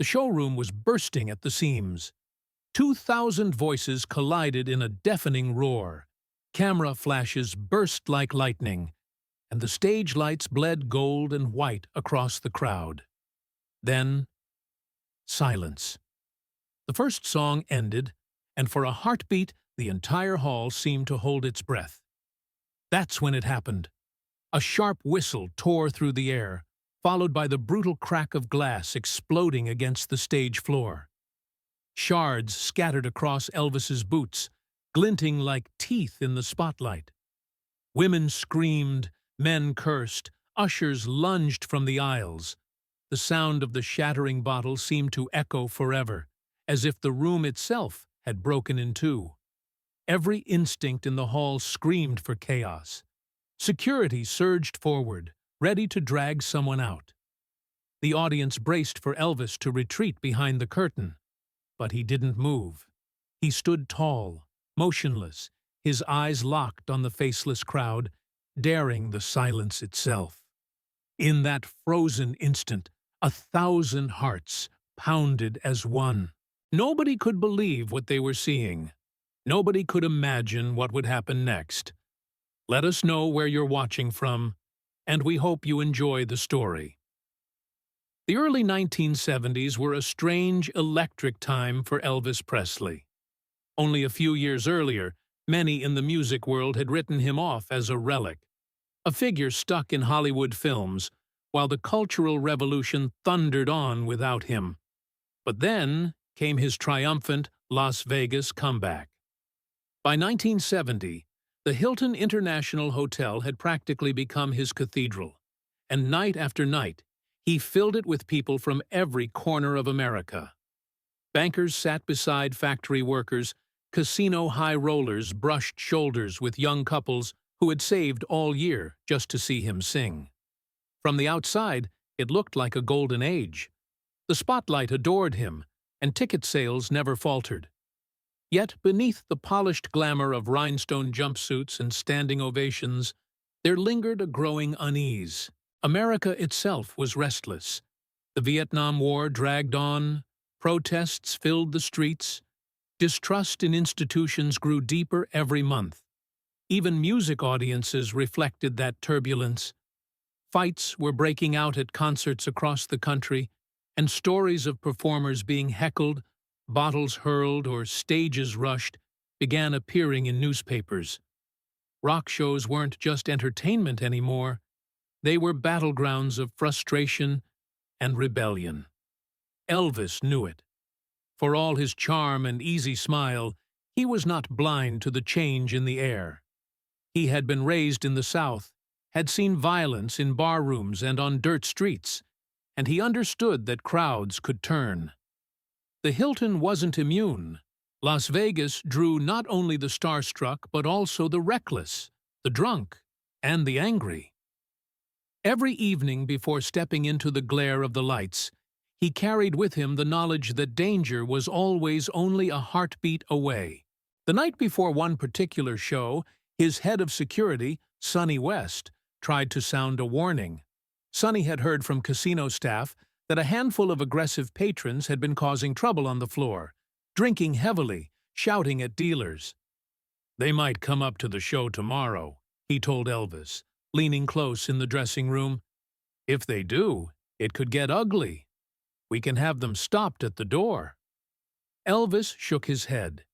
The showroom was bursting at the seams. 2,000 voices collided in a deafening roar. Camera flashes burst like lightning, and the stage lights bled gold and white across the crowd. Then, silence. The first song ended, and for a heartbeat, the entire hall seemed to hold its breath. That's when it happened. A sharp whistle tore through the air, followed by the brutal crack of glass exploding against the stage floor. Shards scattered across Elvis's boots, glinting like teeth in the spotlight. Women screamed, men cursed, ushers lunged from the aisles. The sound of the shattering bottle seemed to echo forever, as if the room itself had broken in two. Every instinct in the hall screamed for chaos. Security surged forward, ready to drag someone out. The audience braced for Elvis to retreat behind the curtain, but he didn't move. He stood tall, motionless, his eyes locked on the faceless crowd, daring the silence itself. In that frozen instant, 1,000 hearts pounded as one. Nobody could believe what they were seeing. Nobody could imagine what would happen next. Let us know where you're watching from, and we hope you enjoy the story. The early 1970s were a strange, electric time for Elvis Presley. Only a few years earlier, many in the music world had written him off as a relic, a figure stuck in Hollywood films, while the cultural revolution thundered on without him. But then came his triumphant Las Vegas comeback. By 1970, the Hilton International Hotel had practically become his cathedral, and night after night, he filled it with people from every corner of America. Bankers sat beside factory workers, casino high rollers brushed shoulders with young couples who had saved all year just to see him sing. From the outside, it looked like a golden age. The spotlight adored him, and ticket sales never faltered. Yet beneath the polished glamour of rhinestone jumpsuits and standing ovations, there lingered a growing unease. America itself was restless. The Vietnam War dragged on, protests filled the streets, distrust in institutions grew deeper every month. Even music audiences reflected that turbulence. Fights were breaking out at concerts across the country, and stories of performers being heckled, bottles hurled, or stages rushed began appearing in newspapers. Rock shows weren't just entertainment anymore. They were battlegrounds of frustration and rebellion. Elvis knew it. For all his charm and easy smile, he was not blind to the change in the air. He had been raised in the South, had seen violence in bar rooms and on dirt streets, and he understood that crowds could turn. The Hilton wasn't immune. Las Vegas drew not only the starstruck but also the reckless, the drunk, and the angry. Every evening before stepping into the glare of the lights, he carried with him the knowledge that danger was always only a heartbeat away. The night before one particular show, his head of security, Sonny West, tried to sound a warning. Sonny had heard from casino staff that a handful of aggressive patrons had been causing trouble on the floor, drinking heavily, shouting at dealers. "They might come up to the show tomorrow," he told Elvis, leaning close in the dressing room. "If they do, it could get ugly. We can have them stopped at the door." Elvis shook his head.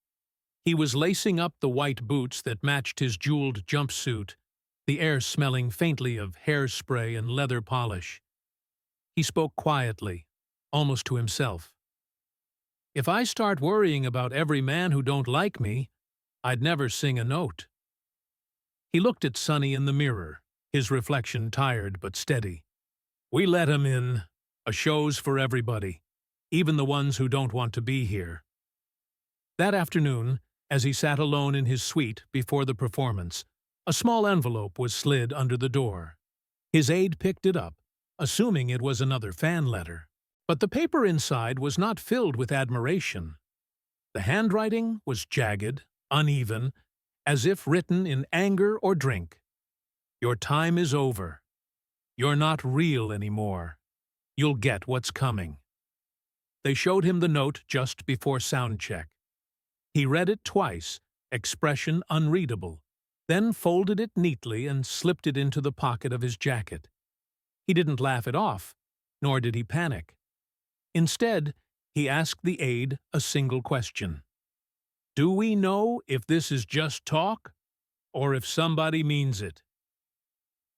He was lacing up the white boots that matched his jeweled jumpsuit, the air smelling faintly of hairspray and leather polish. He spoke quietly, almost to himself. "If I start worrying about every man who don't like me, I'd never sing a note." He looked at Sonny in the mirror, his reflection tired but steady. "We let 'em in. A show's for everybody, even the ones who don't want to be here." That afternoon, as he sat alone in his suite before the performance, a small envelope was slid under the door. His aide picked it up, assuming it was another fan letter. But the paper inside was not filled with admiration. The handwriting was jagged, uneven, as if written in anger or drink. "Your time is over. You're not real anymore. You'll get what's coming." They showed him the note just before sound check. He read it twice, expression unreadable, then folded it neatly and slipped it into the pocket of his jacket. He didn't laugh it off, nor did he panic. Instead, he asked the aide a single question. "Do we know if this is just talk, or if somebody means it?"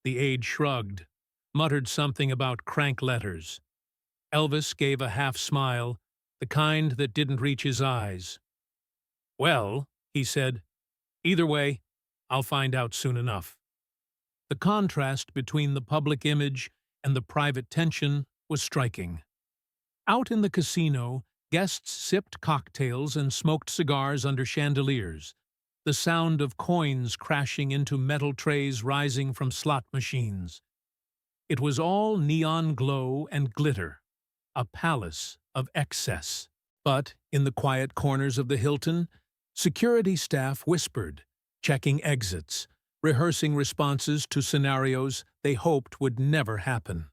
The aide shrugged, muttered something about crank letters. Elvis gave a half-smile, the kind that didn't reach his eyes. "Well," he said, "either way, I'll find out soon enough." The contrast between the public image and the private tension was striking. Out in the casino, guests sipped cocktails and smoked cigars under chandeliers, the sound of coins crashing into metal trays rising from slot machines. It was all neon glow and glitter, a palace of excess. But in the quiet corners of the Hilton, security staff whispered, checking exits, rehearsing responses to scenarios they hoped would never happen.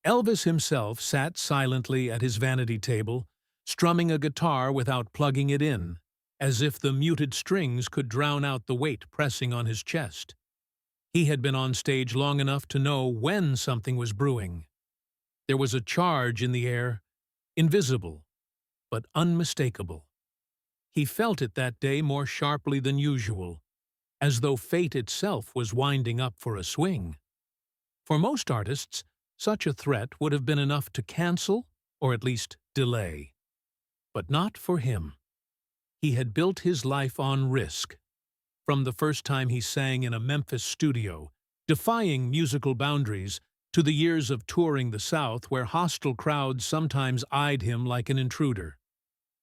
Elvis himself sat silently at his vanity table, strumming a guitar without plugging it in, as if the muted strings could drown out the weight pressing on his chest. He had been on stage long enough to know when something was brewing. There was a charge in the air, invisible, but unmistakable. He felt it that day more sharply than usual, as though fate itself was winding up for a swing. For most artists, such a threat would have been enough to cancel, or at least delay. But not for him. He had built his life on risk. From the first time he sang in a Memphis studio, defying musical boundaries, to the years of touring the South where hostile crowds sometimes eyed him like an intruder.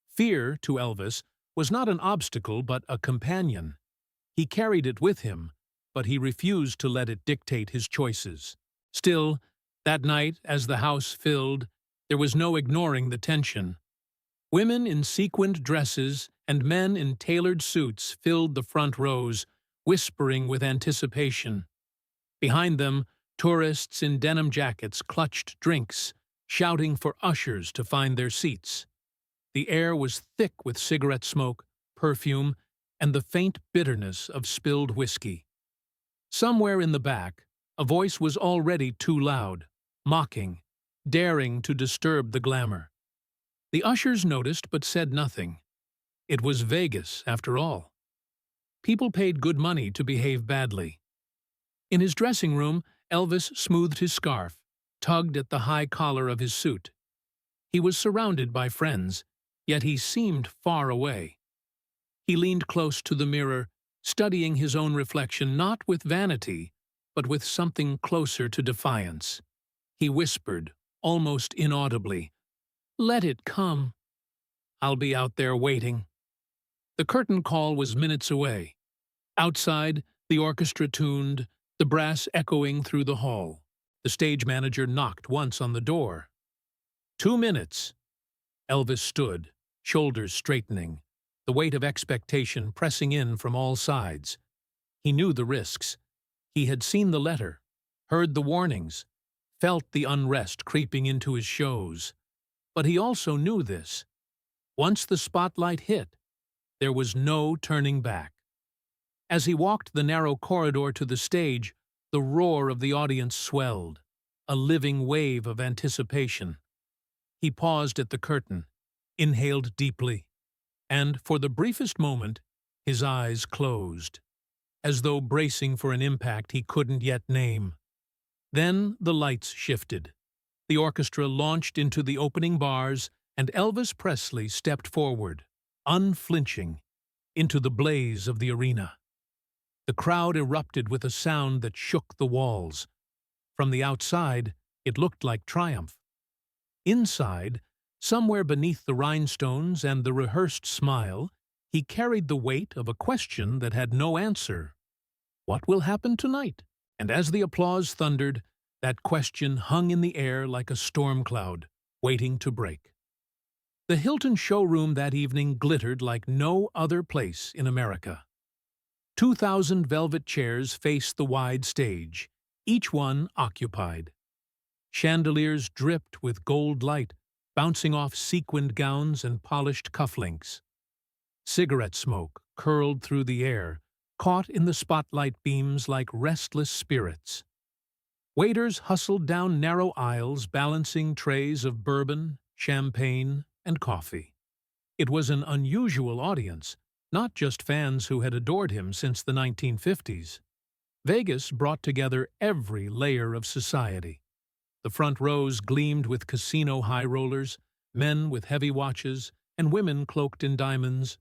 Fear, to Elvis, was not an obstacle but a companion. He carried it with him, but he refused to let it dictate his choices. Still, that night, as the house filled, there was no ignoring the tension. Women in sequined dresses and men in tailored suits filled the front rows, whispering with anticipation. Behind them, tourists in denim jackets clutched drinks, shouting for ushers to find their seats. The air was thick with cigarette smoke, perfume, and the faint bitterness of spilled whiskey. Somewhere in the back, a voice was already too loud, mocking, daring to disturb the glamour. The ushers noticed but said nothing. It was Vegas, after all. People paid good money to behave badly. In his dressing room, Elvis smoothed his scarf, tugged at the high collar of his suit. He was surrounded by friends, yet he seemed far away. He leaned close to the mirror, studying his own reflection not with vanity, but with something closer to defiance. He whispered, almost inaudibly, "Let it come. I'll be out there waiting." The curtain call was minutes away. Outside, the orchestra tuned, the brass echoing through the hall. The stage manager knocked once on the door. 2 minutes. Elvis stood, shoulders straightening, the weight of expectation pressing in from all sides. He knew the risks. He had seen the letter, heard the warnings, felt the unrest creeping into his shows. But he also knew this. Once the spotlight hit, there was no turning back. As he walked the narrow corridor to the stage, the roar of the audience swelled, a living wave of anticipation. He paused at the curtain, inhaled deeply, and, for the briefest moment, his eyes closed, as though bracing for an impact he couldn't yet name. Then the lights shifted. The orchestra launched into the opening bars, and Elvis Presley stepped forward, unflinching, into the blaze of the arena. The crowd erupted with a sound that shook the walls. From the outside, it looked like triumph. Inside, somewhere beneath the rhinestones and the rehearsed smile, he carried the weight of a question that had no answer. What will happen tonight? And as the applause thundered, that question hung in the air like a storm cloud, waiting to break. The Hilton showroom that evening glittered like no other place in America. 2,000 velvet chairs faced the wide stage, each one occupied. Chandeliers dripped with gold light, bouncing off sequined gowns and polished cufflinks. Cigarette smoke curled through the air, caught in the spotlight beams like restless spirits. Waiters hustled down narrow aisles balancing trays of bourbon, champagne, and coffee. It was an unusual audience, not just fans who had adored him since the 1950s. Vegas brought together every layer of society. The front rows gleamed with casino high rollers, men with heavy watches, and women cloaked in diamonds.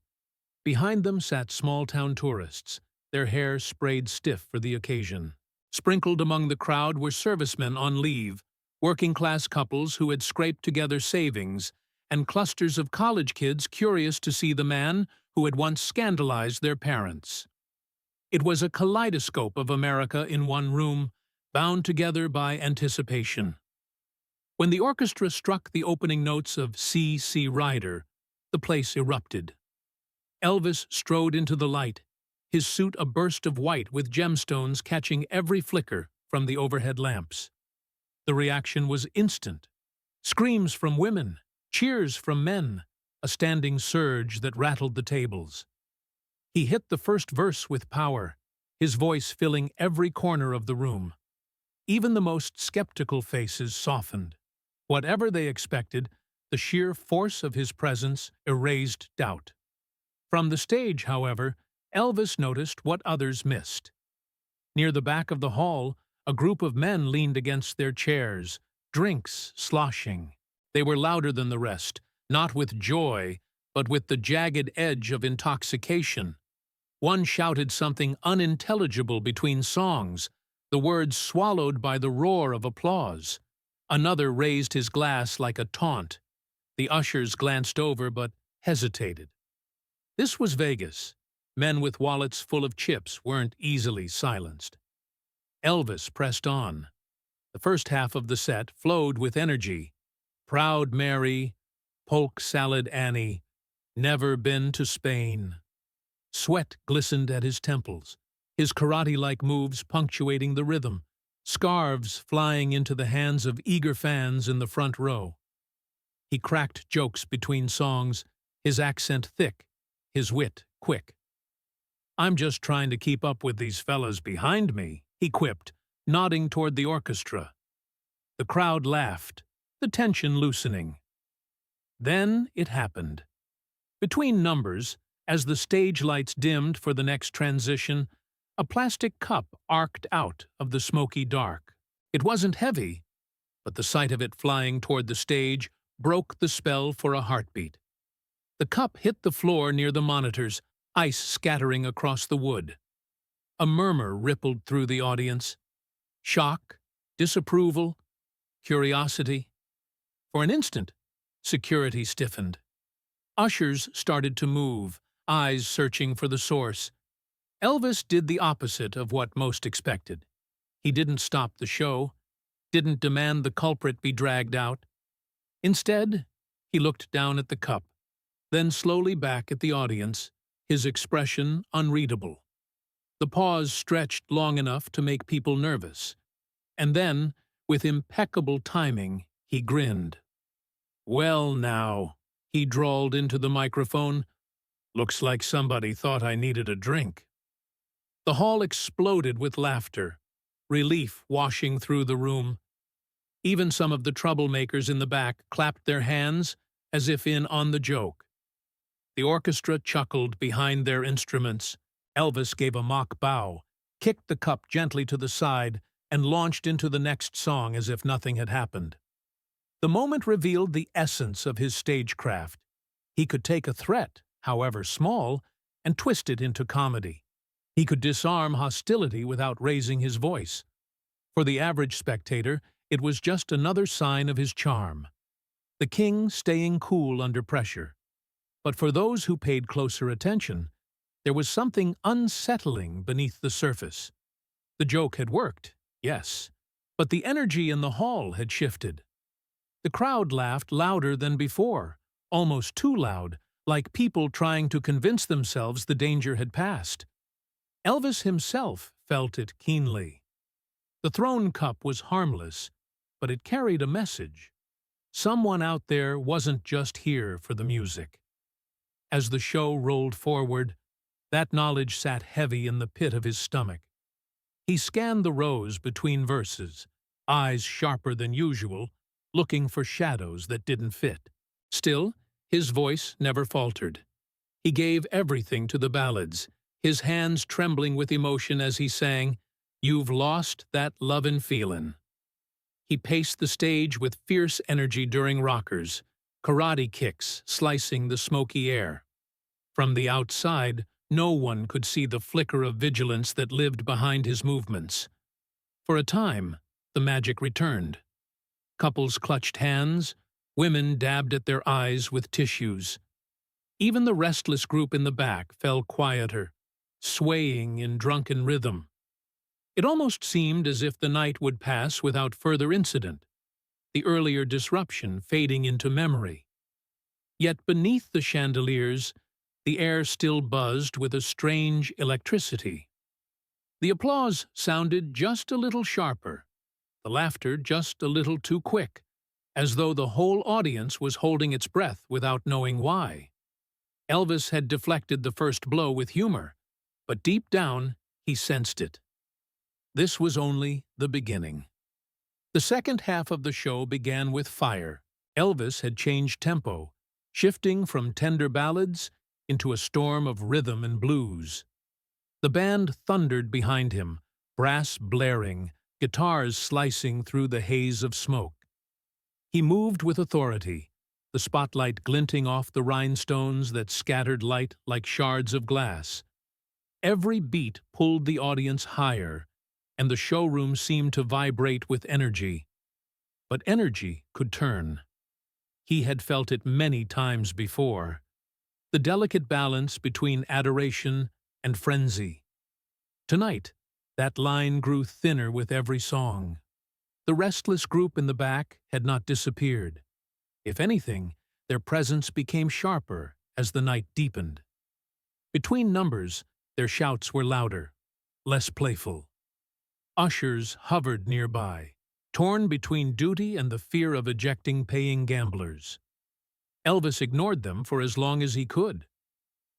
Behind them sat small-town tourists, their hair sprayed stiff for the occasion. Sprinkled among the crowd were servicemen on leave, working-class couples who had scraped together savings, and clusters of college kids curious to see the man who had once scandalized their parents. It was a kaleidoscope of America in one room, bound together by anticipation. When the orchestra struck the opening notes of C. C. Rider, the place erupted. Elvis strode into the light, his suit a burst of white with gemstones catching every flicker from the overhead lamps. The reaction was instant. Screams from women, cheers from men, a standing surge that rattled the tables. He hit the first verse with power, his voice filling every corner of the room. Even the most skeptical faces softened. Whatever they expected, the sheer force of his presence erased doubt. From the stage, however, Elvis noticed what others missed. Near the back of the hall, a group of men leaned against their chairs, drinks sloshing. They were louder than the rest, not with joy, but with the jagged edge of intoxication. One shouted something unintelligible between songs, the words swallowed by the roar of applause. Another raised his glass like a taunt. The ushers glanced over but hesitated. This was Vegas. Men with wallets full of chips weren't easily silenced. Elvis pressed on. The first half of the set flowed with energy. Proud Mary, Polk Salad Annie, Never Been to Spain. Sweat glistened at his temples, his karate-like moves punctuating the rhythm, scarves flying into the hands of eager fans in the front row. He cracked jokes between songs, his accent thick, his wit quick. "I'm just trying to keep up with these fellas behind me," he quipped, nodding toward the orchestra. The crowd laughed, the tension loosening. Then it happened. Between numbers, as the stage lights dimmed for the next transition, a plastic cup arced out of the smoky dark. It wasn't heavy, but the sight of it flying toward the stage broke the spell for a heartbeat. The cup hit the floor near the monitors, ice scattering across the wood. A murmur rippled through the audience. Shock, disapproval, curiosity. For an instant, security stiffened. Ushers started to move, eyes searching for the source. Elvis did the opposite of what most expected. He didn't stop the show, didn't demand the culprit be dragged out. Instead, he looked down at the cup, then slowly back at the audience, his expression unreadable. The pause stretched long enough to make people nervous. And then, with impeccable timing, he grinned. "Well now," he drawled into the microphone, "looks like somebody thought I needed a drink." The hall exploded with laughter, relief washing through the room. Even some of the troublemakers in the back clapped their hands as if in on the joke. The orchestra chuckled behind their instruments. Elvis gave a mock bow, kicked the cup gently to the side, and launched into the next song as if nothing had happened. The moment revealed the essence of his stagecraft. He could take a threat, however small, and twist it into comedy. He could disarm hostility without raising his voice. For the average spectator, it was just another sign of his charm. The king staying cool under pressure. But for those who paid closer attention, there was something unsettling beneath the surface. The joke had worked, yes, but the energy in the hall had shifted. The crowd laughed louder than before, almost too loud, like people trying to convince themselves the danger had passed. Elvis himself felt it keenly. The thrown cup was harmless, but it carried a message. Someone out there wasn't just here for the music. As the show rolled forward, that knowledge sat heavy in the pit of his stomach. He scanned the rows between verses, eyes sharper than usual, looking for shadows that didn't fit. Still, his voice never faltered. He gave everything to the ballads, his hands trembling with emotion as he sang, "You've lost that lovin' feelin'." He paced the stage with fierce energy during rockers, karate kicks slicing the smoky air. From the outside, no one could see the flicker of vigilance that lived behind his movements. For a time, the magic returned. Couples clutched hands, women dabbed at their eyes with tissues. Even the restless group in the back fell quieter, swaying in drunken rhythm. It almost seemed as if the night would pass without further incident, the earlier disruption fading into memory. Yet beneath the chandeliers, the air still buzzed with a strange electricity. The applause sounded just a little sharper, the laughter just a little too quick, as though the whole audience was holding its breath without knowing why. Elvis had deflected the first blow with humor, but deep down he sensed it. This was only the beginning. The second half of the show began with fire. Elvis had changed tempo, shifting from tender ballads into a storm of rhythm and blues. The band thundered behind him, brass blaring, guitars slicing through the haze of smoke. He moved with authority, the spotlight glinting off the rhinestones that scattered light like shards of glass. Every beat pulled the audience higher, and the showroom seemed to vibrate with energy. But energy could turn. He had felt it many times before. The delicate balance between adoration and frenzy. Tonight, that line grew thinner with every song. The restless group in the back had not disappeared. If anything, their presence became sharper as the night deepened. Between numbers, their shouts were louder, less playful. Ushers hovered nearby, torn between duty and the fear of ejecting paying gamblers. Elvis ignored them for as long as he could.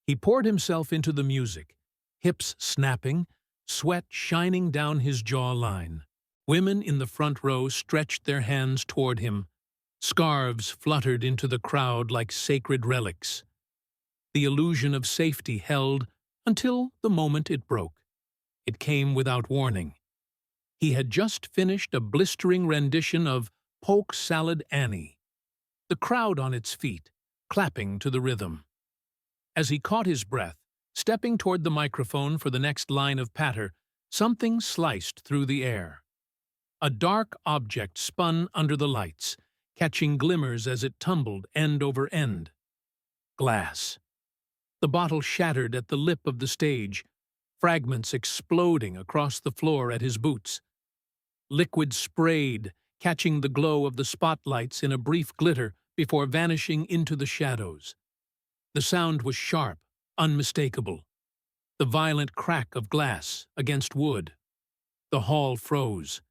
He poured himself into the music, hips snapping, sweat shining down his jawline. Women in the front row stretched their hands toward him. Scarves fluttered into the crowd like sacred relics. The illusion of safety held until the moment it broke. It came without warning. He had just finished a blistering rendition of Polk Salad Annie, the crowd on its feet, clapping to the rhythm. As he caught his breath, stepping toward the microphone for the next line of patter, something sliced through the air. A dark object spun under the lights, catching glimmers as it tumbled end over end. Glass. The bottle shattered at the lip of the stage, fragments exploding across the floor at his boots. Liquid sprayed, catching the glow of the spotlights in a brief glitter before vanishing into the shadows. The sound was sharp, unmistakable. The violent crack of glass against wood. The hall froze.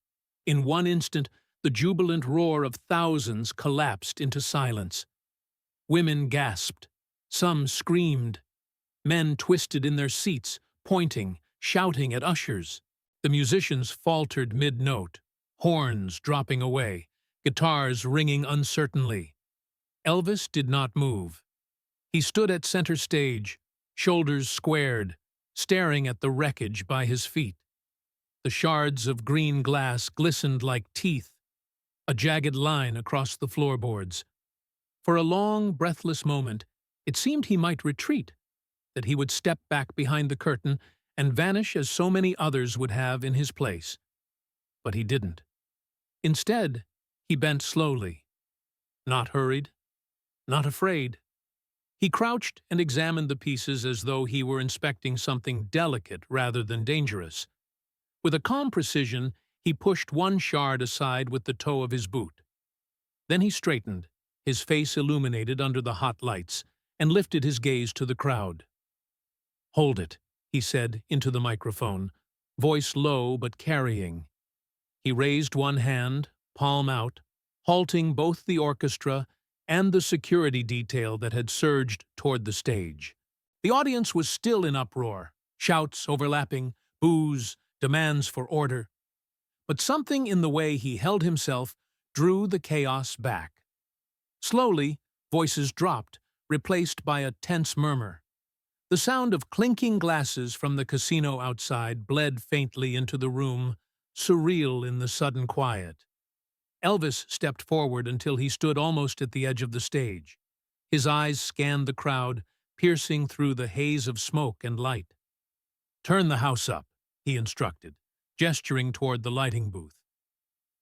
In one instant, the jubilant roar of thousands collapsed into silence. Women gasped. Some screamed. Men twisted in their seats, pointing, shouting at ushers. The musicians faltered mid-note, horns dropping away, guitars ringing uncertainly. Elvis did not move. He stood at center stage, shoulders squared, staring at the wreckage by his feet. The shards of green glass glistened like teeth, a jagged line across the floorboards. For a long, breathless moment, it seemed he might retreat, that he would step back behind the curtain and vanish as so many others would have in his place. But he didn't. Instead, he bent slowly. Not hurried, not afraid. He crouched and examined the pieces as though he were inspecting something delicate rather than dangerous. With a calm precision, he pushed one shard aside with the toe of his boot. Then he straightened, his face illuminated under the hot lights, and lifted his gaze to the crowd. "Hold it," he said into the microphone, voice low but carrying. He raised one hand, palm out, halting both the orchestra and the security detail that had surged toward the stage. The audience was still in uproar, shouts overlapping, boos, demands for order. But something in the way he held himself drew the chaos back. Slowly, voices dropped, replaced by a tense murmur. The sound of clinking glasses from the casino outside bled faintly into the room, surreal in the sudden quiet. Elvis stepped forward until he stood almost at the edge of the stage. His eyes scanned the crowd, piercing through the haze of smoke and light. "Turn the house up," he instructed, gesturing toward the lighting booth.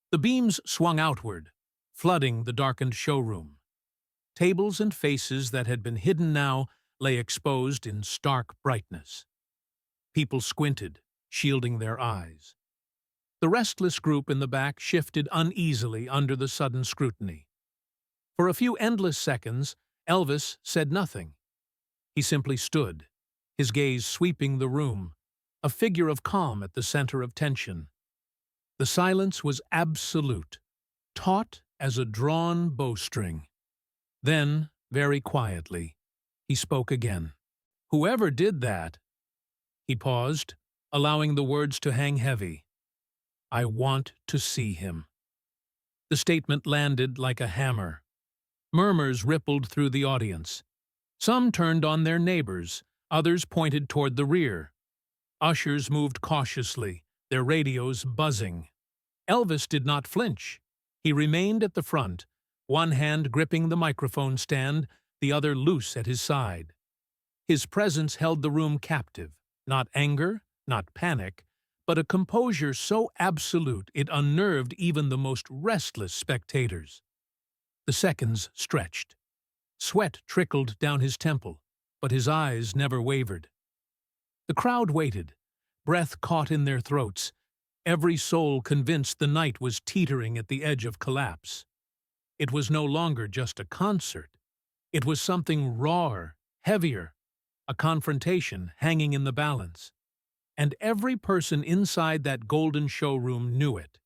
The beams swung outward, flooding the darkened showroom. Tables and faces that had been hidden now lay exposed in stark brightness. People squinted, shielding their eyes. The restless group in the back shifted uneasily under the sudden scrutiny. For a few endless seconds, Elvis said nothing. He simply stood, his gaze sweeping the room, a figure of calm at the center of tension. The silence was absolute, taut as a drawn bowstring. Then, very quietly, he spoke again. "Whoever did that—" He paused, allowing the words to hang heavy. "I want to see him." The statement landed like a hammer. Murmurs rippled through the audience. Some turned on their neighbors, others pointed toward the rear. Ushers moved cautiously, their radios buzzing. Elvis did not flinch. He remained at the front, one hand gripping the microphone stand, the other loose at his side. His presence held the room captive, not anger, not panic, but a composure so absolute it unnerved even the most restless spectators. The seconds stretched. Sweat trickled down his temple, but his eyes never wavered. The crowd waited, breath caught in their throats, every soul convinced the night was teetering at the edge of collapse. It was no longer just a concert. It was something rawer, heavier, a confrontation hanging in the balance. And every person inside that golden showroom knew it.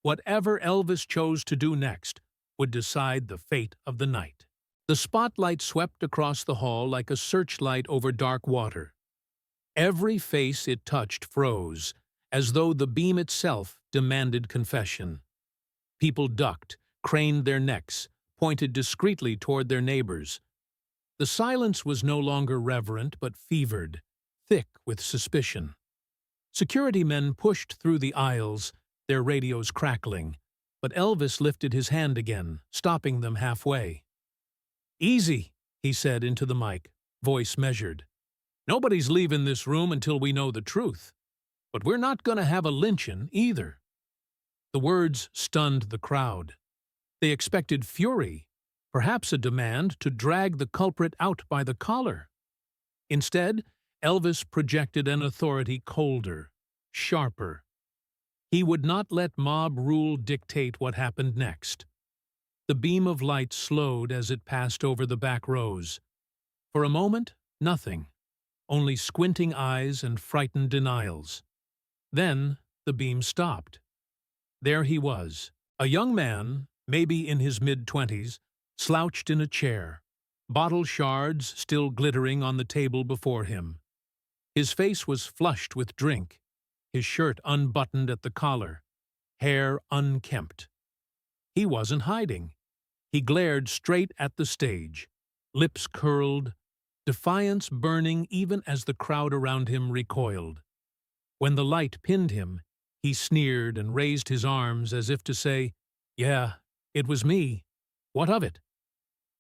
Whatever Elvis chose to do next would decide the fate of the night. The spotlight swept across the hall like a searchlight over dark water. Every face it touched froze, as though the beam itself demanded confession. People ducked, craned their necks, pointed discreetly toward their neighbors. The silence was no longer reverent but fevered, thick with suspicion. Security men pushed through the aisles, their radios crackling, but Elvis lifted his hand again, stopping them halfway. "Easy," he said into the mic, voice measured. "Nobody's leaving this room until we know the truth. But we're not going to have a lynch-in either." The words stunned the crowd. They expected fury, perhaps a demand to drag the culprit out by the collar. Instead, Elvis projected an authority colder, sharper. He would not let mob rule dictate what happened next. The beam of light slowed as it passed over the back rows. For a moment, nothing, only squinting eyes and frightened denials. Then the beam stopped. There he was, a young man, maybe in his mid-20s, slouched in a chair, bottle shards still glittering on the table before him. His face was flushed with drink, his shirt unbuttoned at the collar, hair unkempt. He wasn't hiding. He glared straight at the stage, lips curled, defiance burning even as the crowd around him recoiled. When the light pinned him, he sneered and raised his arms as if to say, "Yeah, it was me. What of it?"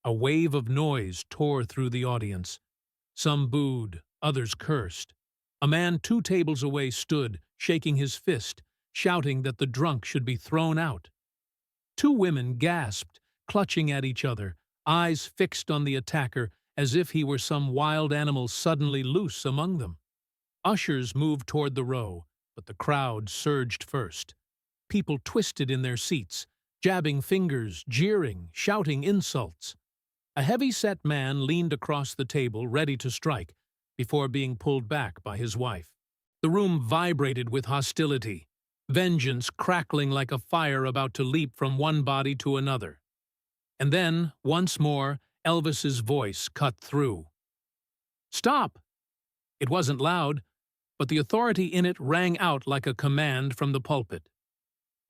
A wave of noise tore through the audience. Some booed, others cursed. A man 2 tables away stood, shaking his fist, shouting that the drunk should be thrown out. 2 women gasped, clutching at each other, eyes fixed on the attacker as if he were some wild animal suddenly loose among them. Ushers moved toward the row, but the crowd surged first. People twisted in their seats, jabbing fingers, jeering, shouting insults. A heavy-set man leaned across the table, ready to strike, before being pulled back by his wife. The room vibrated with hostility. vengeance crackling like a fire about to leap from one body to another. And then, once more, Elvis's voice cut through. "Stop!" It wasn't loud, but the authority in it rang out like a command from the pulpit.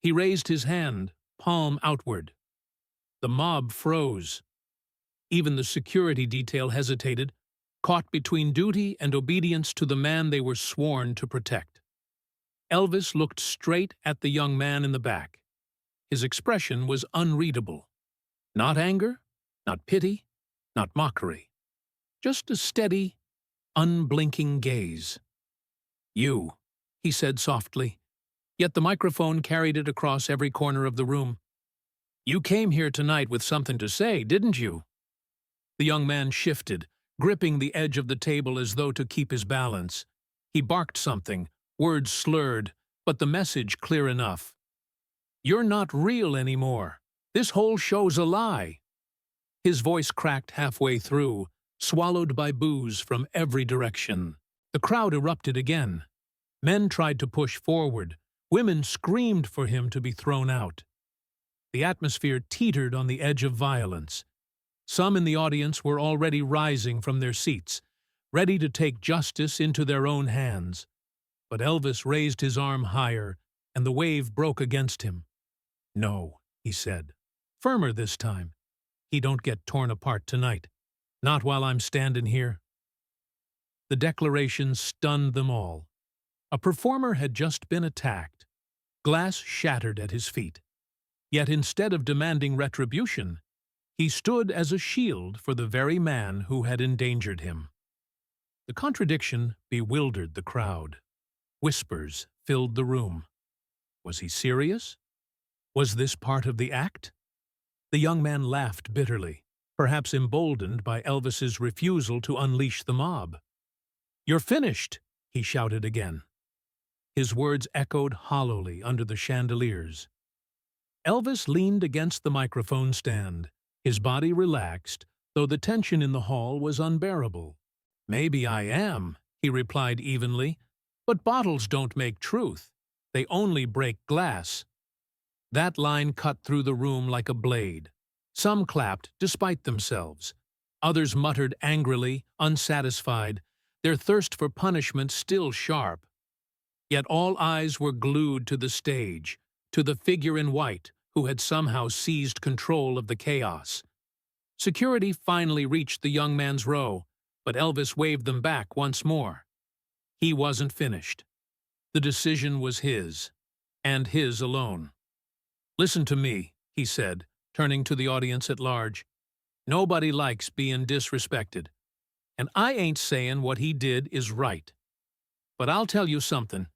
He raised his hand, palm outward. The mob froze. Even the security detail hesitated, caught between duty and obedience to the man they were sworn to protect. Elvis looked straight at the young man in the back. His expression was unreadable. Not anger, not pity, not mockery. Just a steady, unblinking gaze. "You," he said softly, yet the microphone carried it across every corner of the room. "You came here tonight with something to say, didn't you?" The young man shifted, gripping the edge of the table as though to keep his balance. He barked something, words slurred, but the message clear enough. "You're not real anymore. This whole show's a lie." His voice cracked halfway through, swallowed by boos from every direction. The crowd erupted again. Men tried to push forward. Women screamed for him to be thrown out. The atmosphere teetered on the edge of violence. Some in the audience were already rising from their seats, ready to take justice into their own hands. But Elvis raised his arm higher, and the wave broke against him. "No," he said, firmer this time. "He don't get torn apart tonight. Not while I'm standing here." The declaration stunned them all. A performer had just been attacked. Glass shattered at his feet. Yet instead of demanding retribution, he stood as a shield for the very man who had endangered him. The contradiction bewildered the crowd. Whispers filled the room. Was he serious? Was this part of the act? The young man laughed bitterly, perhaps emboldened by Elvis's refusal to unleash the mob. "You're finished," he shouted again. His words echoed hollowly under the chandeliers. Elvis leaned against the microphone stand, his body relaxed, though the tension in the hall was unbearable. "Maybe I am," he replied evenly, "but bottles don't make truth. They only break glass." That line cut through the room like a blade. Some clapped despite themselves. Others muttered angrily, unsatisfied, their thirst for punishment still sharp. Yet all eyes were glued to the stage, to the figure in white who had somehow seized control of the chaos. Security finally reached the young man's row, but Elvis waved them back once more. He wasn't finished. The decision was his, and his alone. "Listen to me," he said, turning to the audience at large. "Nobody likes being disrespected, and I ain't saying what he did is right. But I'll tell you something.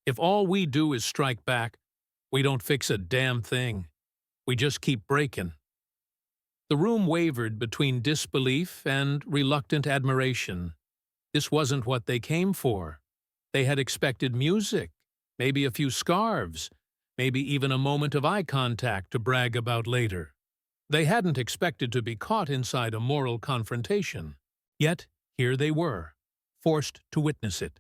If all we do is strike back, we don't fix a damn thing. We just keep breaking." The room wavered between disbelief and reluctant admiration. This wasn't what they came for. They had expected music, maybe a few scarves, maybe even a moment of eye contact to brag about later. They hadn't expected to be caught inside a moral confrontation. Yet here they were, forced to witness it.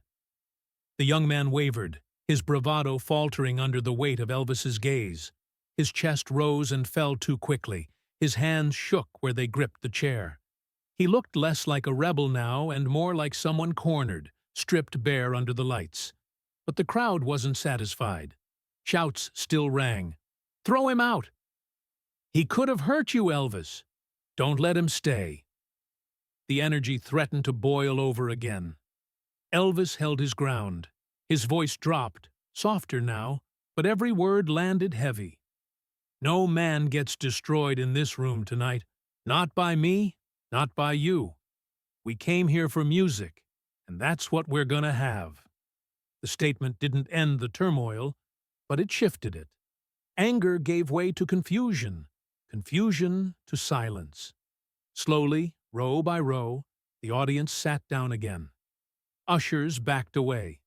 The young man wavered, his bravado faltering under the weight of Elvis's gaze. His chest rose and fell too quickly. His hands shook where they gripped the chair. He looked less like a rebel now and more like someone cornered, stripped bare under the lights. But the crowd wasn't satisfied. Shouts still rang. "Throw him out!" "He could have hurt you, Elvis. Don't let him stay." The energy threatened to boil over again. Elvis held his ground. His voice dropped, softer now, but every word landed heavy. "No man gets destroyed in this room tonight. Not by me, not by you. We came here for music, and that's what we're gonna have." The statement didn't end the turmoil, but it shifted it. Anger gave way to confusion, confusion to silence. Slowly, row by row, the audience sat down again. Ushers backed away.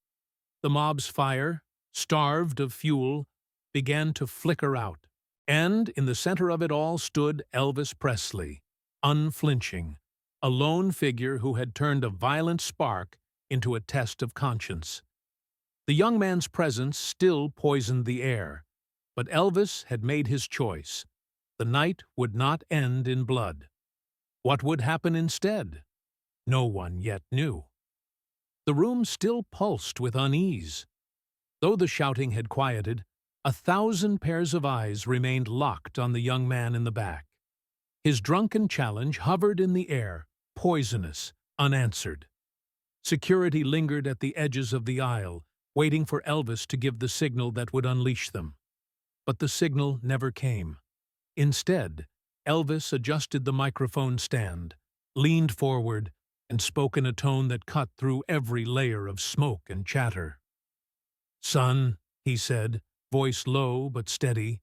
The mob's fire, starved of fuel, began to flicker out. And in the center of it all stood Elvis Presley, unflinching, a lone figure who had turned a violent spark into a test of conscience. The young man's presence still poisoned the air, but Elvis had made his choice. The night would not end in blood. What would happen instead? No one yet knew. The room still pulsed with unease. Though the shouting had quieted, 1,000 pairs of eyes remained locked on the young man in the back. His drunken challenge hovered in the air, poisonous, unanswered. Security lingered at the edges of the aisle, waiting for Elvis to give the signal that would unleash them. But the signal never came. Instead, Elvis adjusted the microphone stand, leaned forward, and spoke in a tone that cut through every layer of smoke and chatter. "Son," he said, voice low but steady,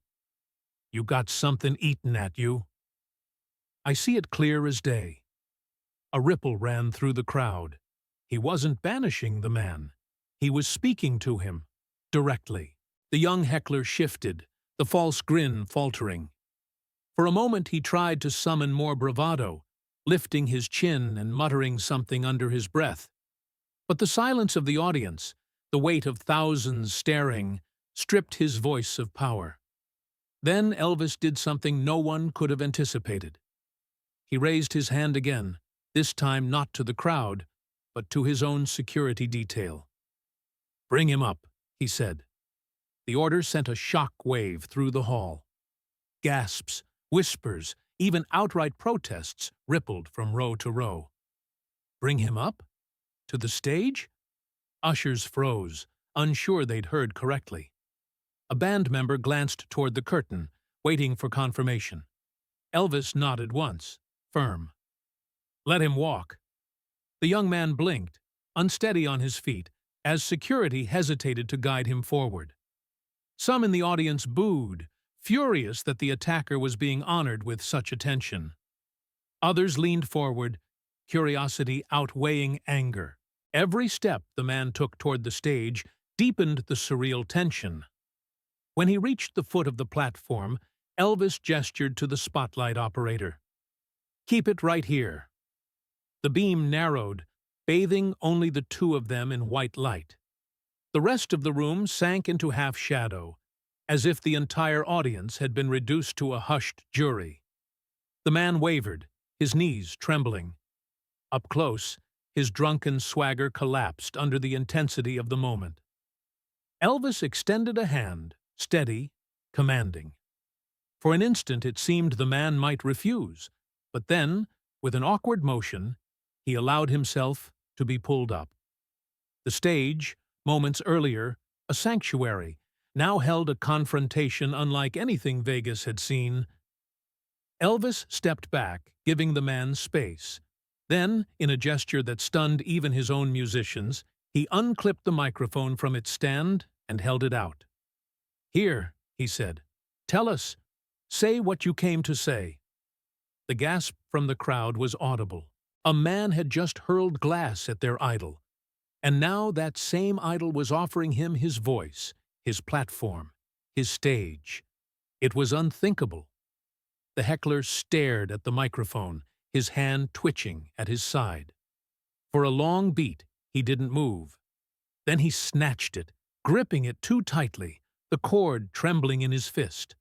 "you got something eaten at you." I see it clear as day. A ripple ran through the crowd. He wasn't banishing the man. He was speaking to him, directly. The young heckler shifted, the false grin faltering. For a moment he tried to summon more bravado, lifting his chin and muttering something under his breath. But the silence of the audience, the weight of thousands staring, stripped his voice of power. Then Elvis did something no one could have anticipated. He raised his hand again, this time not to the crowd, but to his own security detail. "Bring him up," he said. The order sent a shock wave through the hall. Gasps, whispers, even outright protests rippled from row to row. Bring him up? To the stage? Ushers froze, unsure they'd heard correctly. A band member glanced toward the curtain, waiting for confirmation. Elvis nodded once, firm. "Let him walk." The young man blinked, unsteady on his feet, as security hesitated to guide him forward. Some in the audience booed, furious that the attacker was being honored with such attention. Others leaned forward, curiosity outweighing anger. Every step the man took toward the stage deepened the surreal tension. When he reached the foot of the platform, Elvis gestured to the spotlight operator. "Keep it right here." The beam narrowed, bathing only the two of them in white light. The rest of the room sank into half-shadow, as if the entire audience had been reduced to a hushed jury. The man wavered, his knees trembling. Up close, his drunken swagger collapsed under the intensity of the moment. Elvis extended a hand, steady, commanding. For an instant it seemed the man might refuse, but then, with an awkward motion, he allowed himself to be pulled up. The stage, moments earlier, a sanctuary, now held a confrontation unlike anything Vegas had seen. Elvis stepped back, giving the man space. Then, in a gesture that stunned even his own musicians, he unclipped the microphone from its stand and held it out. "Here," he said. "Tell us. Say what you came to say." The gasp from the crowd was audible. A man had just hurled glass at their idol, and now that same idol was offering him his voice, his platform, his stage. It was unthinkable. The heckler stared at the microphone, his hand twitching at his side. For a long beat, he didn't move. Then he snatched it, gripping it too tightly, the cord trembling in his fist.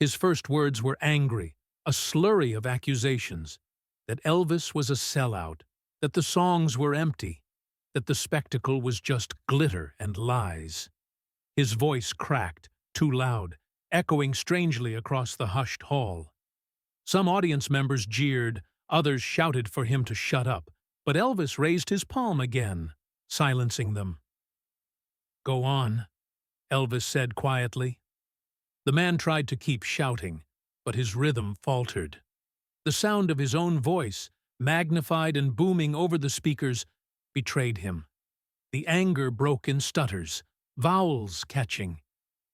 His first words were angry, a slurry of accusations, that Elvis was a sellout, that the songs were empty, that the spectacle was just glitter and lies. His voice cracked, too loud, echoing strangely across the hushed hall. Some audience members jeered, others shouted for him to shut up, but Elvis raised his palm again, silencing them. "Go on," Elvis said quietly. The man tried to keep shouting, but his rhythm faltered. The sound of his own voice, magnified and booming over the speakers, betrayed him. The anger broke in stutters, vowels catching.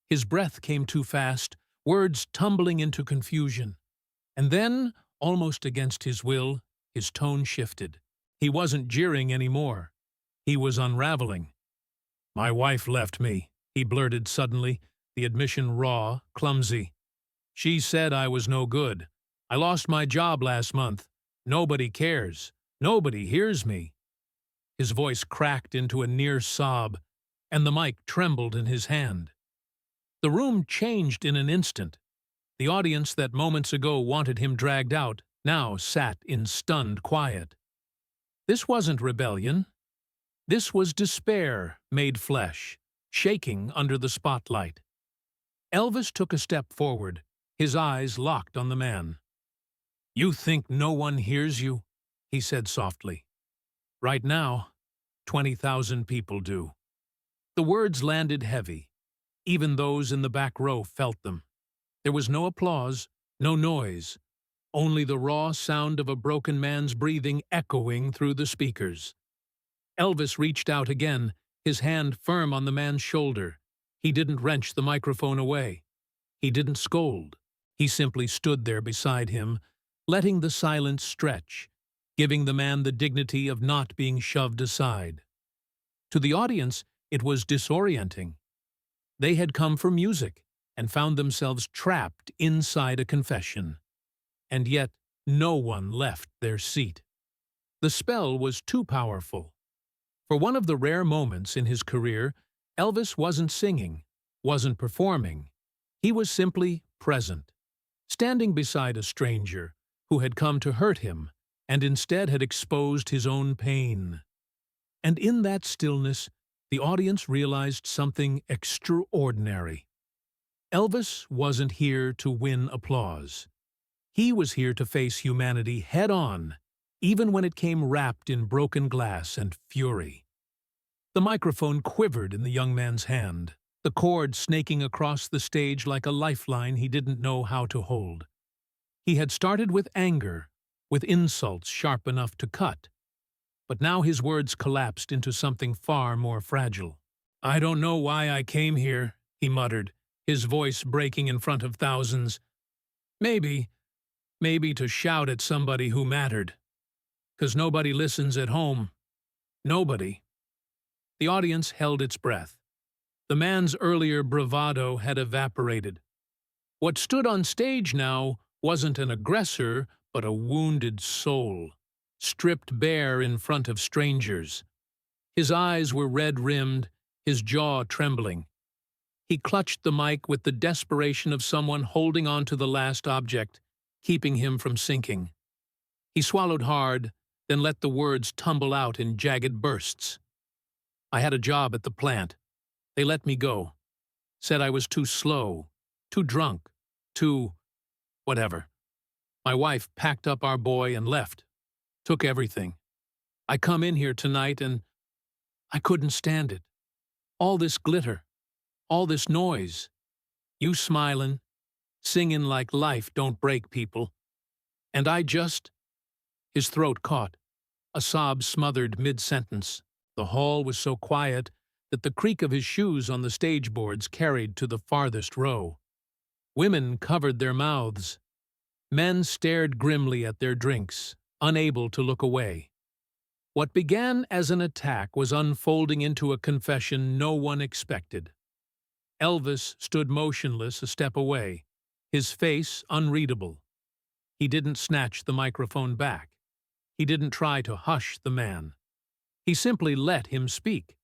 His breath came too fast, words tumbling into confusion. And then, almost against his will, his tone shifted. He wasn't jeering anymore. He was unraveling. "My wife left me," he blurted suddenly, the admission raw, clumsy. "She said I was no good. I lost my job last month. Nobody cares. Nobody hears me." His voice cracked into a near sob. and the mic trembled in his hand. The room changed in an instant. The audience that moments ago wanted him dragged out now sat in stunned quiet. This wasn't rebellion. This was despair made flesh, shaking under the spotlight. Elvis took a step forward, his eyes locked on the man. "You think no one hears you?" he said softly. "Right now, 20,000 people do." The words landed heavy. Even those in the back row felt them. There was no applause, no noise, only the raw sound of a broken man's breathing echoing through the speakers. Elvis reached out again, his hand firm on the man's shoulder. He didn't wrench the microphone away. He didn't scold. He simply stood there beside him, letting the silence stretch, giving the man the dignity of not being shoved aside. To the audience, it was disorienting. They had come for music and found themselves trapped inside a confession. And yet, no one left their seat. The spell was too powerful. For one of the rare moments in his career, Elvis wasn't singing, wasn't performing. He was simply present, standing beside a stranger who had come to hurt him and instead had exposed his own pain. And in that stillness, the audience realized something extraordinary. Elvis wasn't here to win applause. He was here to face humanity head-on, even when it came wrapped in broken glass and fury. The microphone quivered in the young man's hand, the cord snaking across the stage like a lifeline he didn't know how to hold. He had started with anger, with insults sharp enough to cut. But now his words collapsed into something far more fragile. "I don't know why I came here," he muttered, his voice breaking in front of thousands. Maybe to shout at somebody who mattered. 'Cause nobody listens at home. Nobody." The audience held its breath. The man's earlier bravado had evaporated. What stood on stage now wasn't an aggressor, but a wounded soul, stripped bare in front of strangers. His eyes were red-rimmed, his jaw trembling. He clutched the mic with the desperation of someone holding on to the last object, keeping him from sinking. He swallowed hard, then let the words tumble out in jagged bursts. "I had a job at the plant. They let me go. Said I was too slow, too drunk, too... whatever. My wife packed up our boy and left. Took everything. I come in here tonight and I couldn't stand it. All this glitter, all this noise. You smiling, singing like life don't break people. And I just..." His throat caught. A sob smothered mid-sentence. The hall was so quiet that the creak of his shoes on the stage boards carried to the farthest row. Women covered their mouths. Men stared grimly at their drinks, unable to look away. What began as an attack was unfolding into a confession no one expected. Elvis stood motionless a step away, his face unreadable. He didn't snatch the microphone back. He didn't try to hush the man. He simply let him speak,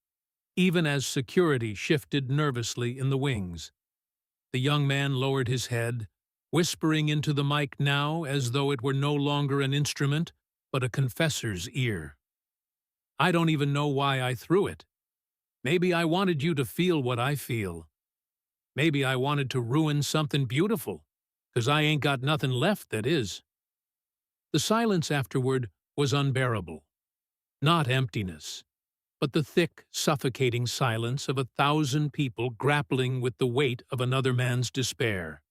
even as security shifted nervously in the wings. The young man lowered his head, whispering into the mic now as though it were no longer an instrument, but a confessor's ear. "I don't even know why I threw it. Maybe I wanted you to feel what I feel. Maybe I wanted to ruin something beautiful, 'cause I ain't got nothing left that is." The silence afterward was unbearable. Not emptiness, but the thick, suffocating silence of 1,000 people grappling with the weight of another man's despair.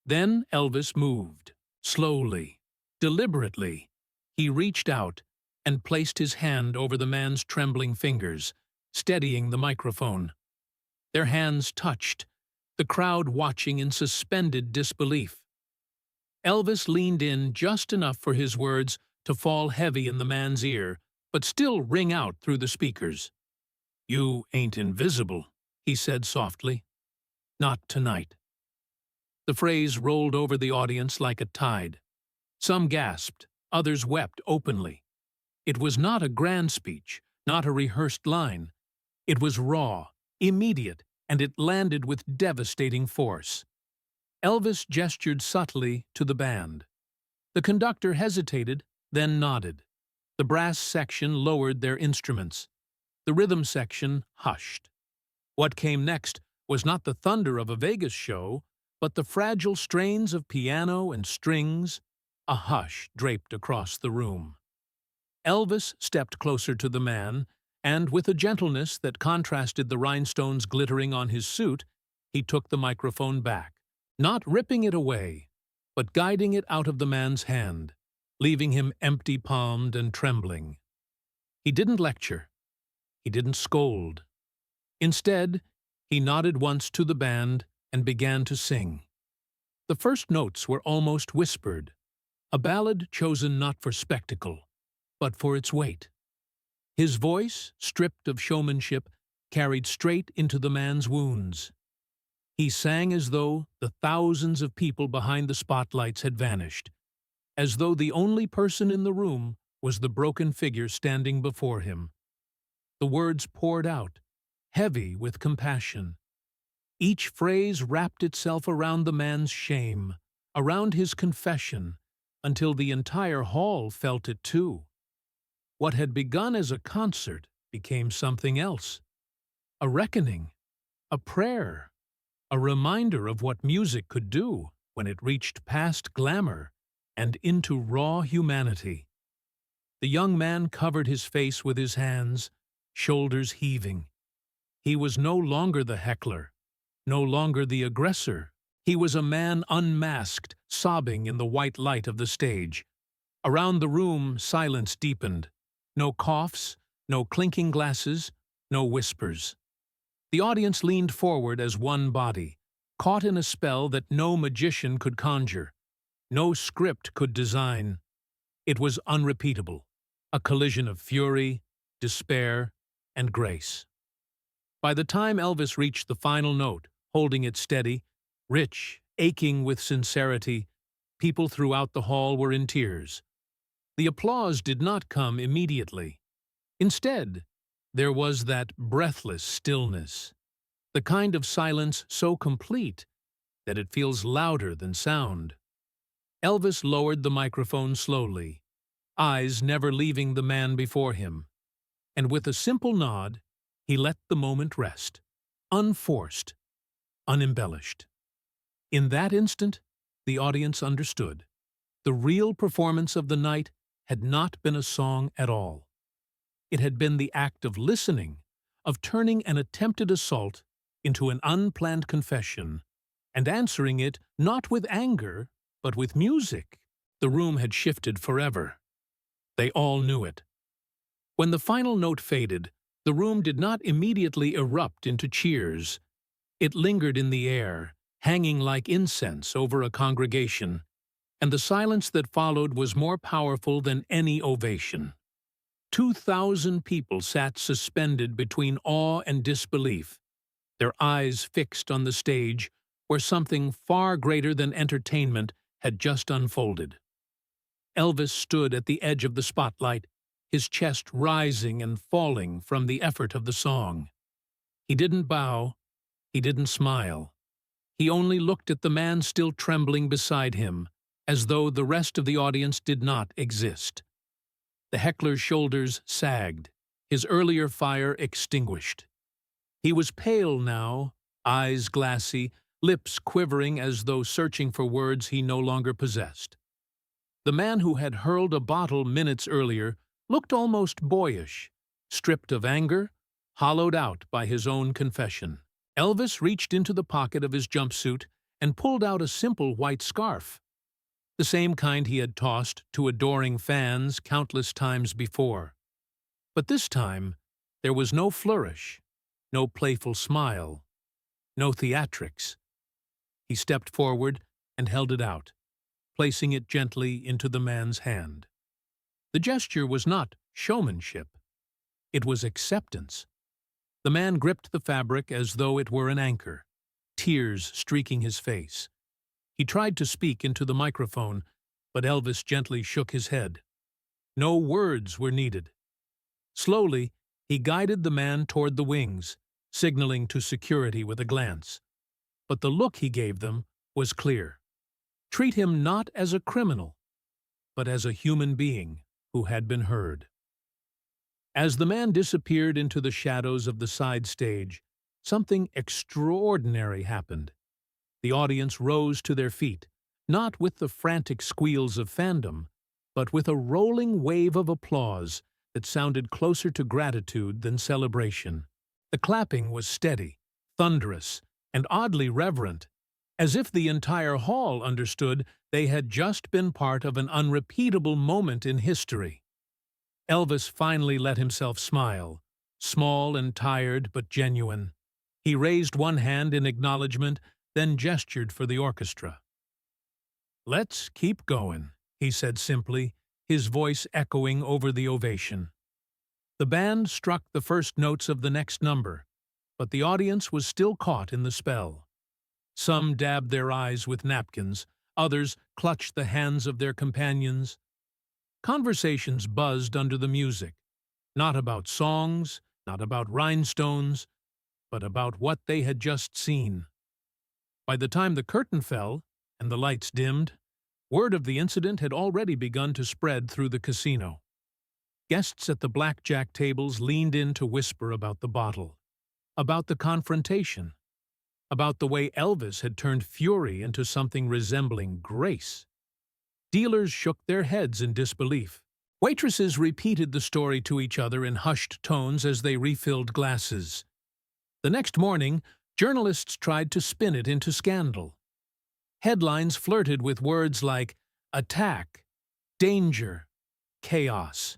Then Elvis moved, slowly, deliberately. He reached out and placed his hand over the man's trembling fingers, steadying the microphone. Their hands touched, the crowd watching in suspended disbelief. Elvis leaned in just enough for his words to fall heavy in the man's ear, but still ring out through the speakers. "You ain't invisible," he said softly. "Not tonight." The phrase rolled over the audience like a tide. Some gasped, others wept openly. It was not a grand speech, not a rehearsed line. It was raw, immediate, and it landed with devastating force. Elvis gestured subtly to the band. The conductor hesitated, then nodded. The brass section lowered their instruments. The rhythm section hushed. What came next was not the thunder of a Vegas show, but the fragile strains of piano and strings. A hush draped across the room. Elvis stepped closer to the man, and with a gentleness that contrasted the rhinestones glittering on his suit, he took the microphone back, not ripping it away, but guiding it out of the man's hand, leaving him empty-palmed and trembling. He didn't lecture. He didn't scold. Instead, he nodded once to the band and began to sing. The first notes were almost whispered, a ballad chosen not for spectacle, but for its weight. His voice, stripped of showmanship, carried straight into the man's wounds. He sang as though the thousands of people behind the spotlights had vanished, as though the only person in the room was the broken figure standing before him. The words poured out, heavy with compassion. Each phrase wrapped itself around the man's shame, around his confession, until the entire hall felt it too. What had begun as a concert became something else. A reckoning, a prayer, a reminder of what music could do when it reached past glamour and into raw humanity. The young man covered his face with his hands, shoulders heaving. He was no longer the heckler, no longer the aggressor. He was a man unmasked, sobbing in the white light of the stage. Around the room, silence deepened. No coughs, no clinking glasses, no whispers. The audience leaned forward as one body, caught in a spell that no magician could conjure, no script could design. It was unrepeatable, a collision of fury, despair, and grace. By the time Elvis reached the final note, holding it steady, rich, aching with sincerity, people throughout the hall were in tears. The applause did not come immediately. Instead, there was that breathless stillness, the kind of silence so complete that it feels louder than sound. Elvis lowered the microphone slowly, eyes never leaving the man before him, and with a simple nod, he let the moment rest, unforced, unembellished. In that instant, the audience understood. The real performance of the night had not been a song at all. It had been the act of listening, of turning an attempted assault into an unplanned confession, and answering it not with anger, but with music. The room had shifted forever. They all knew it. When the final note faded, the room did not immediately erupt into cheers. It lingered in the air, hanging like incense over a congregation, and the silence that followed was more powerful than any ovation. 2,000 people sat suspended between awe and disbelief, their eyes fixed on the stage where something far greater than entertainment had just unfolded. Elvis stood at the edge of the spotlight, his chest rising and falling from the effort of the song. He didn't bow, he didn't smile. He only looked at the man still trembling beside him, as though the rest of the audience did not exist. The heckler's shoulders sagged, his earlier fire extinguished. He was pale now, eyes glassy, lips quivering as though searching for words he no longer possessed. The man who had hurled a bottle minutes earlier looked almost boyish, stripped of anger, hollowed out by his own confession. Elvis reached into the pocket of his jumpsuit and pulled out a simple white scarf, the same kind he had tossed to adoring fans countless times before. But this time, there was no flourish, no playful smile, no theatrics. He stepped forward and held it out, placing it gently into the man's hand. The gesture was not showmanship. It was acceptance. The man gripped the fabric as though it were an anchor, tears streaking his face. He tried to speak into the microphone, but Elvis gently shook his head. No words were needed. Slowly, he guided the man toward the wings, signaling to security with a glance. But the look he gave them was clear. Treat him not as a criminal, but as a human being who had been heard. As the man disappeared into the shadows of the side stage, something extraordinary happened. The audience rose to their feet, not with the frantic squeals of fandom, but with a rolling wave of applause that sounded closer to gratitude than celebration. The clapping was steady, thunderous, and oddly reverent, as if the entire hall understood they had just been part of an unrepeatable moment in history. Elvis finally let himself smile, small and tired but genuine. He raised one hand in acknowledgement, then gestured for the orchestra. "Let's keep going," he said simply, his voice echoing over the ovation. The band struck the first notes of the next number, but the audience was still caught in the spell. Some dabbed their eyes with napkins, others clutched the hands of their companions. Conversations buzzed under the music, not about songs, not about rhinestones, but about what they had just seen. By the time the curtain fell and the lights dimmed, word of the incident had already begun to spread through the casino. Guests at the blackjack tables leaned in to whisper about the bottle, about the confrontation, about the way Elvis had turned fury into something resembling grace. Dealers shook their heads in disbelief. Waitresses repeated the story to each other in hushed tones as they refilled glasses. The next morning, journalists tried to spin it into scandal. Headlines flirted with words like attack, danger, chaos.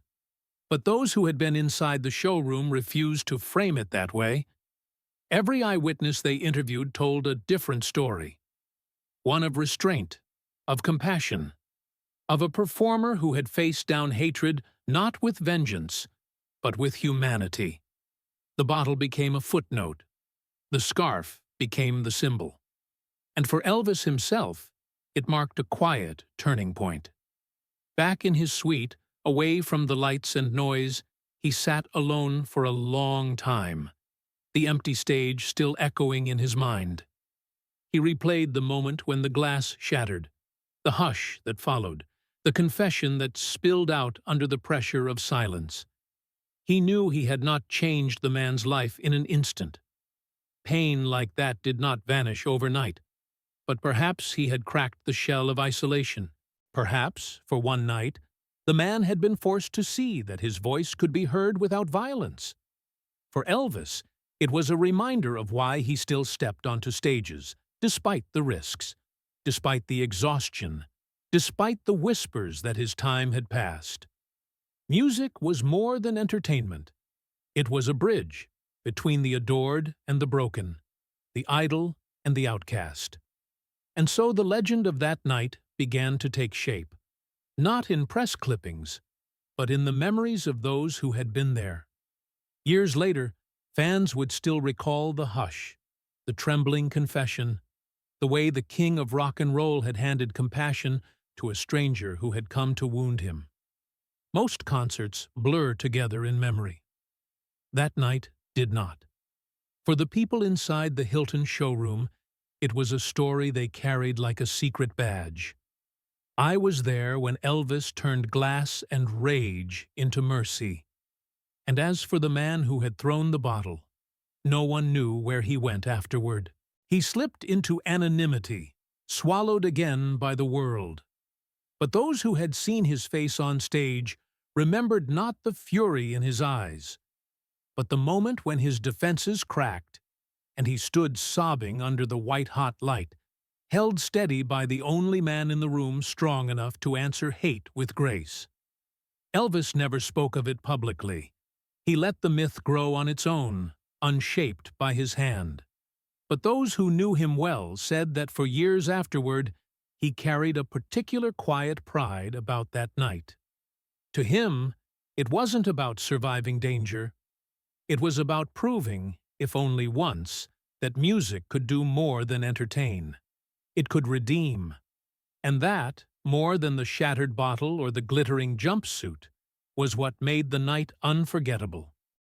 But those who had been inside the showroom refused to frame it that way. Every eyewitness they interviewed told a different story. One of restraint, of compassion, of a performer who had faced down hatred not with vengeance, but with humanity. The bottle became a footnote. The scarf became the symbol. And for Elvis himself, it marked a quiet turning point. Back in his suite, away from the lights and noise, he sat alone for a long time, the empty stage still echoing in his mind. He replayed the moment when the glass shattered, the hush that followed, the confession that spilled out under the pressure of silence. He knew he had not changed the man's life in an instant. Pain like that did not vanish overnight. But perhaps he had cracked the shell of isolation. Perhaps, for one night, the man had been forced to see that his voice could be heard without violence. For Elvis, it was a reminder of why he still stepped onto stages, despite the risks, despite the exhaustion, despite the whispers that his time had passed. Music was more than entertainment. It was a bridge between the adored and the broken, the idol and the outcast. And so the legend of that night began to take shape, not in press clippings, but in the memories of those who had been there. Years later, fans would still recall the hush, the trembling confession, the way the king of rock and roll had handed compassion to a stranger who had come to wound him. Most concerts blur together in memory. That night did not. For the people inside the Hilton showroom, it was a story they carried like a secret badge. I was there when Elvis turned glass and rage into mercy. And as for the man who had thrown the bottle, no one knew where he went afterward. He slipped into anonymity, swallowed again by the world. But those who had seen his face on stage remembered not the fury in his eyes, but the moment when his defenses cracked and he stood sobbing under the white-hot light, held steady by the only man in the room strong enough to answer hate with grace. Elvis never spoke of it publicly. He let the myth grow on its own, unshaped by his hand. But those who knew him well said that for years afterward, he carried a particular quiet pride about that night. To him, it wasn't about surviving danger. It was about proving, if only once, that music could do more than entertain. It could redeem. And that, more than the shattered bottle or the glittering jumpsuit, was what made the night unforgettable.